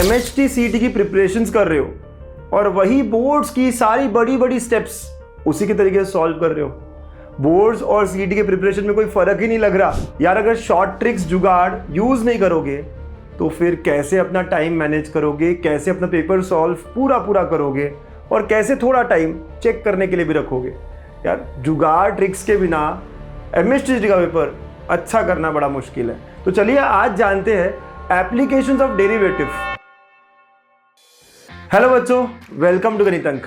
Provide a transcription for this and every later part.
MHT CT की preparations कर रहे हो और वही बोर्ड्स की सारी बड़ी बड़ी स्टेप्स उसी के तरीके से सॉल्व कर रहे हो, बोर्ड्स और सीटी के प्रिपरेशन में कोई फर्क ही नहीं लग रहा यार। अगर शॉर्ट ट्रिक्स जुगाड़ यूज नहीं करोगे तो फिर कैसे अपना टाइम मैनेज करोगे, कैसे अपना पेपर सॉल्व पूरा करोगे और कैसे थोड़ा टाइम चेक करने के लिए भी रखोगे यार। जुगाड़ ट्रिक्स के बिना MHT का पेपर अच्छा करना बड़ा मुश्किल है। तो चलिए आज जानते हैं एप्लीकेशंस ऑफ डेरिवेटिव। हेलो बच्चों, वेलकम टू गणित अंक।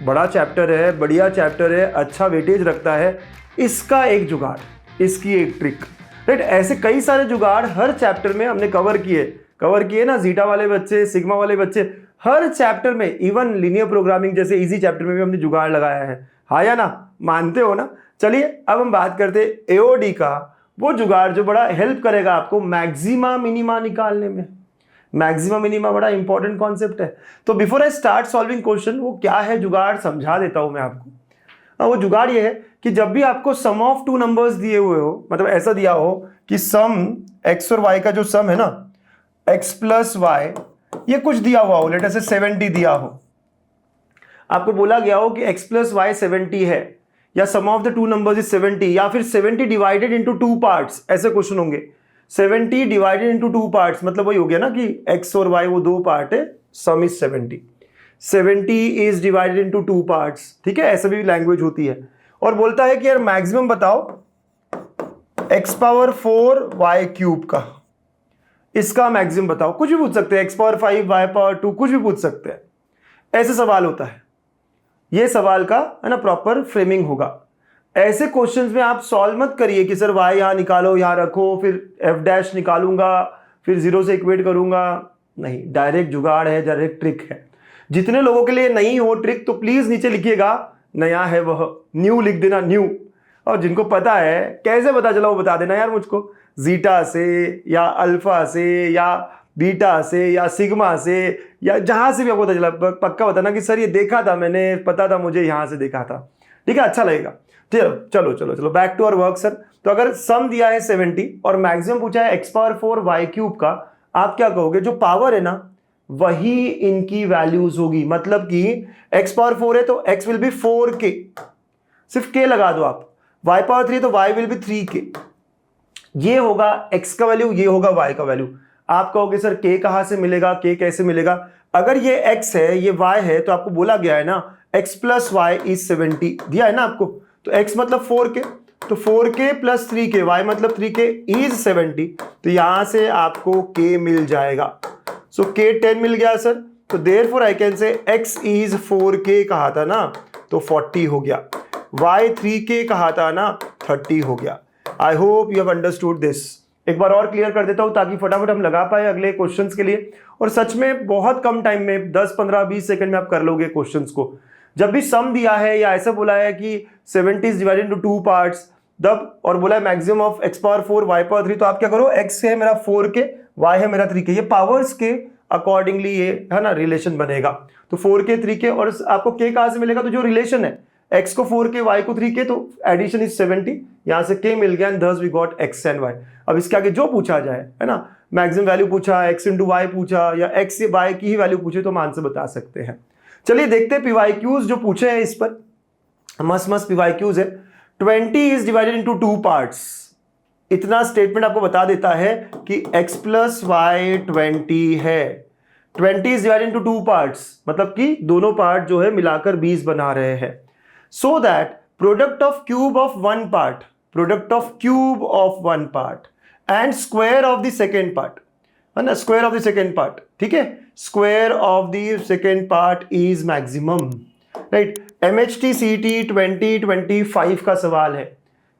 बड़ा चैप्टर है, बढ़िया चैप्टर है, अच्छा वेटेज रखता है। इसका एक जुगाड़, इसकी एक ट्रिक, राइट। ऐसे कई सारे जुगाड़ हर चैप्टर में हमने कवर किए ना। जीटा वाले बच्चे, सिग्मा वाले बच्चे, हर चैप्टर में, इवन लीनियर प्रोग्रामिंग जैसे इजी चैप्टर में भी हमने जुगाड़ लगाया है, हाँ या ना, मानते हो ना। चलिए अब हम बात करते हैं AOD का, वो जुगाड़ जो बड़ा हेल्प करेगा आपको मैक्सिमा मिनिमा निकालने में। मैक्सिमा मिनिमा बड़ा इंपॉर्टेंट कॉन्सेप्ट है। तो before I start solving question, वो क्या है जुगाड़ समझा देता हूं मैं आपको। वो जुगाड़ ये है कि जब भी आपको सम ऑफ टू नंबर्स दिए हुए हो, मतलब ऐसा दिया हो कि सम x और y का जो सम है ना, x प्लस वाई, ये कुछ दिया हुआ हो, लेट अस से 70 दिया हो, आपको बोला गया हो कि x प्लस वाई 70 है, या sum of the two numbers is 70, या फिर 70 डिवाइडेड इनटू टू पार्ट्स, ऐसे क्वेश्चन होंगे। 70 डिवाइडेड इनटू टू पार्ट्स मतलब वही हो गया ना कि x और y वो दो पार्ट है, सम is 70 is divided into two parts, ठीक है, ऐसा भी लैंग्वेज होती है। और बोलता है कि यार मैक्सिमम बताओ x पावर 4 y क्यूब का, इसका मैक्सिमम बताओ। कुछ भी पूछ सकते हैं, x पावर 5 y पावर 2, कुछ भी पूछ सकते हैं। ऐसे सवाल होता है, ये सवाल का है ना प्रॉपर फ्रेमिंग होगा। ऐसे क्वेश्चंस में आप सॉल्व मत करिए कि सर y यहां निकालो, यहां रखो, फिर f डैश निकालूंगा, फिर 0 से इक्वेट करूंगा। नहीं, डायरेक्ट जुगाड़ है, डायरेक्ट ट्रिक है। जितने लोगों के लिए नहीं हो ट्रिक तो प्लीज नीचे लिखिएगा, नया है वह, न्यू लिख देना, न्यू। और जिनको पता है, कैसे पता चला वो बता देना यार मुझको, जीटा से या अल्फा से या बीटा से या सिग्मा से या जहां से भी आपको पता चला, पक्का बताना कि सर ये देखा था मैंने, पता था मुझे, यहां से देखा था, ठीक है, अच्छा लगेगा। चलो back to our work sir. तो अगर सम दिया है 70 और मैक्सिमम पूछा है x पावर 4 y क्यूब का, आप क्या कहोगे, जो पावर है ना वही इनकी वैल्यूज होगी। मतलब कि x पावर 4 है तो x विल बी 4k, सिर्फ k लगा दो आप। y पावर 3 तो y विल बी 3k। ये होगा x का वैल्यू, ये होगा y का वैल्यू। आप कहोगे सर k कहां से मिलेगा, k कैसे मिलेगा। अगर ये x है, ये y है, तो आपको बोला गया है ना x प्लस वाई इज 70 दिया है ना आपको। तो x मतलब 4k, तो 4k प्लस 3k, y मतलब 3k इज 70। तो यहां से आपको k मिल जाएगा। सो k 10 मिल गया सर। तो therefore I can say x is 4k कहा था ना, तो 40 हो गया। y 3k कहा था ना, 30 हो गया। I hope you have understood this. एक बार और क्लियर कर देता हूं ताकि फटाफट हम लगा पाए अगले क्वेश्चंस के लिए। और सच में बहुत कम टाइम में, 10 15 20 सेकंड में आप कर लोगे क्वेश्चंस को। जब भी सम दिया है या ऐसा बोला है कि 70 is divided into two parts, तब और बोला है maximum of x power 4 y power 3, तो आप क्या करो, x है मेरा 4k, y है मेरा 3k, ये पावर्स के अकॉर्डिंगली ये है ना रिलेशन बनेगा। तो 4k 3k, और आपको k कहां से मिलेगा, तो जो रिलेशन है x को 4k y को 3k, तो एडिशन इज 70, यहां से k मिल गया and thus we got x and y। अब इसके आगे जो पूछा जाए, है ना, मैक्सिमम वैल्यू पूछा, x इंटू वाई पूछा, या x से y की ही वैल्यू पूछे, तो हम आंसर बता सकते हैं। चलिए देखते हैं PYQs जो पूछे हैं इस पर। मस्त PYQs है। 20 is divided into two parts, इतना स्टेटमेंट आपको बता देता है कि x प्लस वाई 20 है। 20 is divided into two parts मतलब कि दोनों पार्ट जो है मिलाकर 20 बना रहे हैं। So that product of cube of one part and square of the second part, है ना, square of the second part, ठीक है, square of the second part is maximum, right. MHT CT 2025 का सवाल है।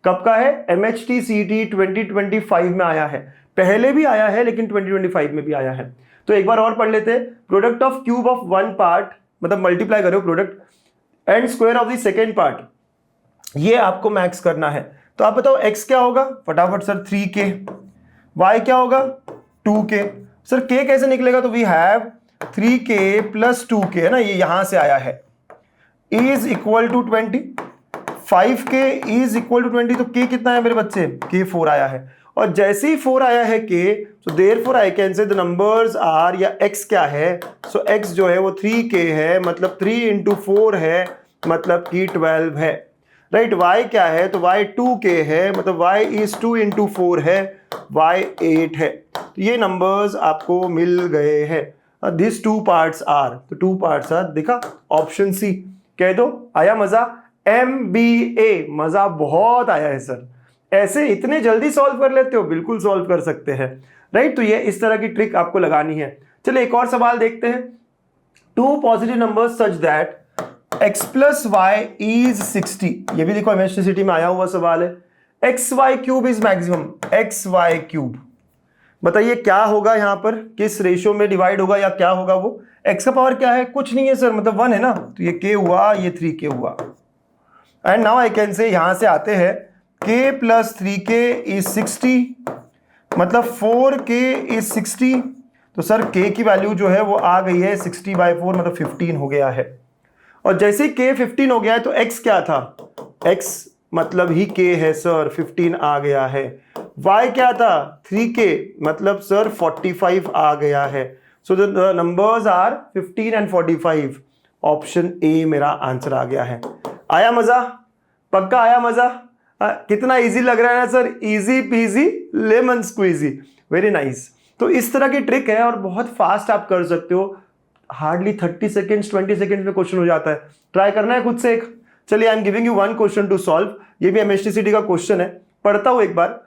कब का है, MHT CT 2025 में आया है, पहले भी आया है लेकिन 2025 में भी आया है। तो एक बार और पढ़ लेते हैं। Product of cube of one part मतलब मल्टीप्लाई करो product and square of the second part, ये आपको मैक्स करना है। तो आप बताओ x क्या होगा, फटाफट सर 3k, y क्या होगा 2k, सर k कैसे निकलेगा, तो we have 3k plus 2k, है ना, ये यहां से आया है, is equal to 20, 5k is equal to 20, तो k कितना है मेरे बच्चे, k 4 आया है। और जैसे ही 4 आया है k, so therefore I can say the numbers are, या x क्या है, so x जो है वो 3k है, मतलब 3 into 4 है, मतलब कि 12 है, राइट। y क्या है, तो y 2k है, मतलब y is 2 into 4 है, y 8 है। तो ये नंबर्स आपको मिल गए हैं। दिस 2 पार्ट्स आर, तो 2 पार्ट्स आर, देखा ऑप्शन सी, कह दो आया मजा। MBA, मजा बहुत आया है सर। ऐसे इतने जल्दी सॉल्व कर लेते हो, बिल्कुल सॉल्व कर सकते हैं, राइट। तो ये इस तरह की ट्रिक आपको लगानी है। चलिए एक और सवाल देखते हैं। 2 positive numbers such that x plus y is 60, ये भी देखो एमएसटीसीटी में आया हुआ सवाल है। xy cube is maximum, xy cube, बताइए क्या होगा यहाँ पर, किस रेशियो में डिवाइड होगा या क्या होगा वो। x का पावर क्या है, कुछ नहीं है सर, मतलब 1 है ना, तो ये k हुआ, ये 3k हुआ। And now I can say, यहां से आते हैं, k plus 3k is 60, मतलब 4k is 60, तो सर k की वैल्यू जो है वो आ गई है 60/4, मतलब 15 हो गया है। और जैसे ही k 15 हो गया है तो x क्या था, x मतलब ही k है सर, 15 आ गया है। y क्या था, 3k, मतलब सर 45 आ गया है। So the numbers are 15 and 45, option A मेरा आंसर आ गया है। आया मजा, पक्का आया मजा। कितना इजी लग रहा है ना sir, easy peasy lemon squeezy, very nice. तो इस तरह की ट्रिक है और बहुत फास्ट आप कर सकते हो, हार्डली 30 सेकेंड्स 20 सेकेंड्स में क्वेश्चन हो जाता है। ट्राई करना है खुद से एक। चलिए I am giving you 1 question to solve, ये भी एमएसटीसीटी का क्वेश्चन है, पढ़ता हूं एक बार।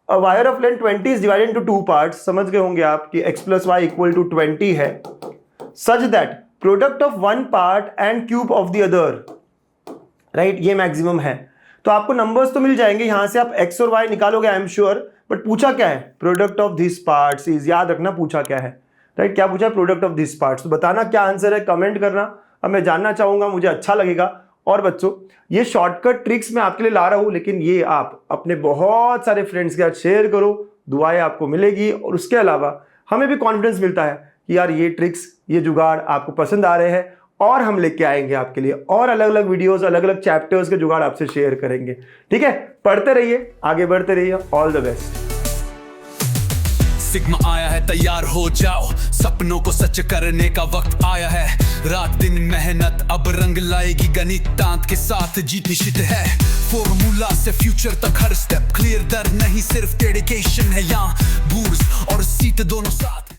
A wire of length 20 is divided into 2 parts, समझ गए होंगे आप कि x plus y equal to 20 है, such that product of one part and cube of the other, right, ये मैक्सिमम है। तो आपको नंबर्स तो मिल जाएंगे, यहां से आप x और y निकालोगे, आई एम श्योर। बट पूछा क्या है, product of this parts is, याद रखना पूछा क्या है, राइट, क्या पूछा है, प्रोडक्ट ऑफ दिस पार्ट्स। तो बताना क्या आंसर है, कमेंट करना, अब मैं जानना चाहूंगा, मुझे अच्छा लगेगा। और बच्चों ये शॉर्टकट ट्रिक्स मैं आपके लिए ला रहा हूं, लेकिन ये आप अपने बहुत सारे फ्रेंड्स के साथ शेयर करो, दुआएं आपको मिलेगी। और उसके अलावा हमें भी कॉन्फिडेंस मिलता है कि यार ये ट्रिक्स, ये जुगाड़ आपको पसंद आ रहे हैं, और हम लेके आएंगे आपके लिए और अलग अलग वीडियोस, अलग अलग चैप्टर्स के जुगाड़ आपसे शेयर करेंगे। ठीक है, पढ़ते रहिए, आगे बढ़ते रहिए, ऑल द बेस्ट। सिग्मा आया है, तैयार हो जाओ, सपनों को सच करने का वक्त आया है। रात दिन मेहनत अब रंग लाएगी, गणित दांत के साथ जीत निश्चित है। फॉर्मूला से फ्यूचर तक हर स्टेप क्लियर, दर नहीं सिर्फ डेडिकेशन है, यहाँ बूर्स और सीट दोनों साथ।